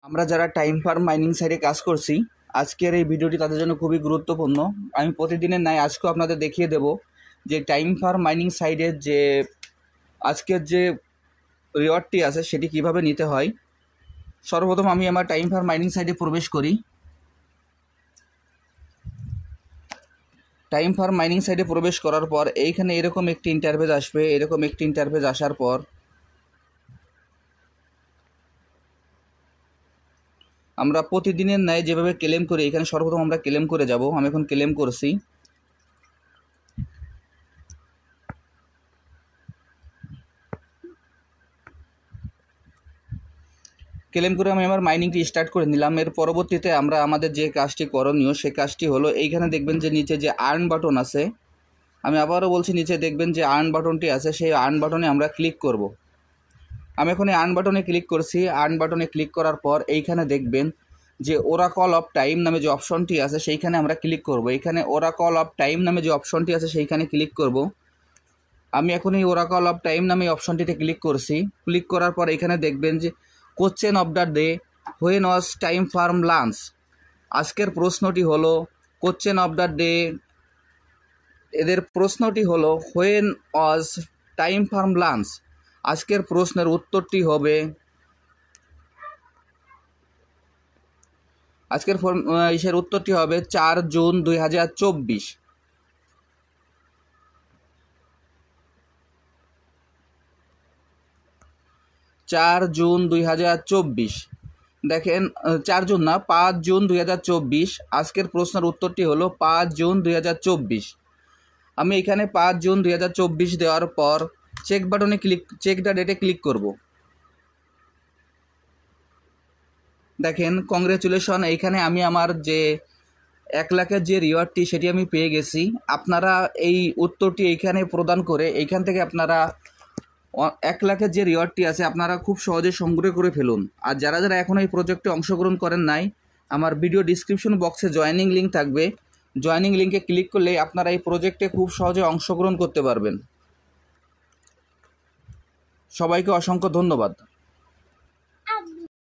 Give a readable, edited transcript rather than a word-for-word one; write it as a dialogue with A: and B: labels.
A: আমরা যারা time farm mining সাইটে কাজ করছি, আজকের এই ভিডিওটি তাদের জন্য খুবই গুরুত্বপূর্ণ। আমি প্রতিদিনের ন্যায় আজকেও আপনাদের দেখিয়ে দেব যে টাইম ফার্ম মাইনিং সাইটের যে আজকের যে রিওয়ার্ডটি আছে সেটি কিভাবে নিতে হয়। সর্বপ্রথম আমি আমার টাইম ফার্ম মাইনিং সাইটে প্রবেশ করি। টাইম ফার্ম মাইনিং সাইটে প্রবেশ করার পর এইখানে এরকম একটি ইন্টারফেস আসবে। এরকম একটি ইন্টারফেস আসার পর আমরা প্রতিদিনের ন্যায় যেভাবে ক্লেম করি, এখানে সর্বপ্রথম আমরা ক্লেম করে যাব। আমি এখন ক্লেম করছি। ক্লেম করে আমি আমার মাইনিংটি স্টার্ট করে নিলাম। এর পরবর্তীতে আমরা আমাদের যে কাজটি করণীয় সে কাজটি হলো, এইখানে দেখবেন যে নিচে যে আর্ন বাটন আছে, আমি আবারও বলছি নিচে দেখবেন যে আর্ন বাটনটি আছে, সেই আর্ন বাটনে আমরা ক্লিক করব। আমি এখন এই আর্ন বাটনে ক্লিক করছি। আর্ন বাটনে ক্লিক করার পর এইখানে দেখবেন যে ওরাকল অফ টাইম নামে যে অপশনটি আছে সেইখানে আমরা ক্লিক করব। এইখানে ওরাকল অফ টাইম নামে যে অপশনটি আছে সেইখানে ক্লিক করব। আমি এখন এই ওরাকল অফ টাইম নামে অপশনটিতে ক্লিক করছি। ক্লিক করার পর এখানে দেখবেন যে question of the day, when was time farm lunch. আজকের প্রশ্নটি হলো কোশ্চেন অফ দ্য ডে, এদের প্রশ্নটি হলো when was time farm lunch. আজকের প্রশ্নের উত্তরটি হবে, আজকের ইসের উত্তরটি হবে 4 জুন 2024। দেখেন 4 জুন না, 5 জুন 2024। আজকের প্রশ্নের উত্তরটি হলো 5 জুন 2024। আমি এখানে 5 জুন 2024 দেওয়ার পর চেক বাটনে চেক দ্য ডেটে ক্লিক করব। দেখেন কংগ্রেচুলেশন, এইখানে আমি আমার যে 1 লাখের যে রিওয়ার্ডটি সেটি আমি পেয়ে গেছি। আপনারা এই উত্তরটি এইখানে প্রদান করে এইখান থেকে আপনারা 1 লাখের যে রিওয়ার্ডটি আছে আপনারা খুব সহজে সংগ্রহ করে ফেলুন। আর যারা যারা এখন এই প্রজেক্টে অংশগ্রহণ করেন নাই, আমার ভিডিও ডিসক্রিপশন বক্সে জয়েনিং লিঙ্ক থাকবে। জয়েনিং লিঙ্কে ক্লিক করলে আপনারা এই প্রজেক্টে খুব সহজে অংশগ্রহণ করতে পারবেন। সবাইকে অসংখ্য ধন্যবাদ।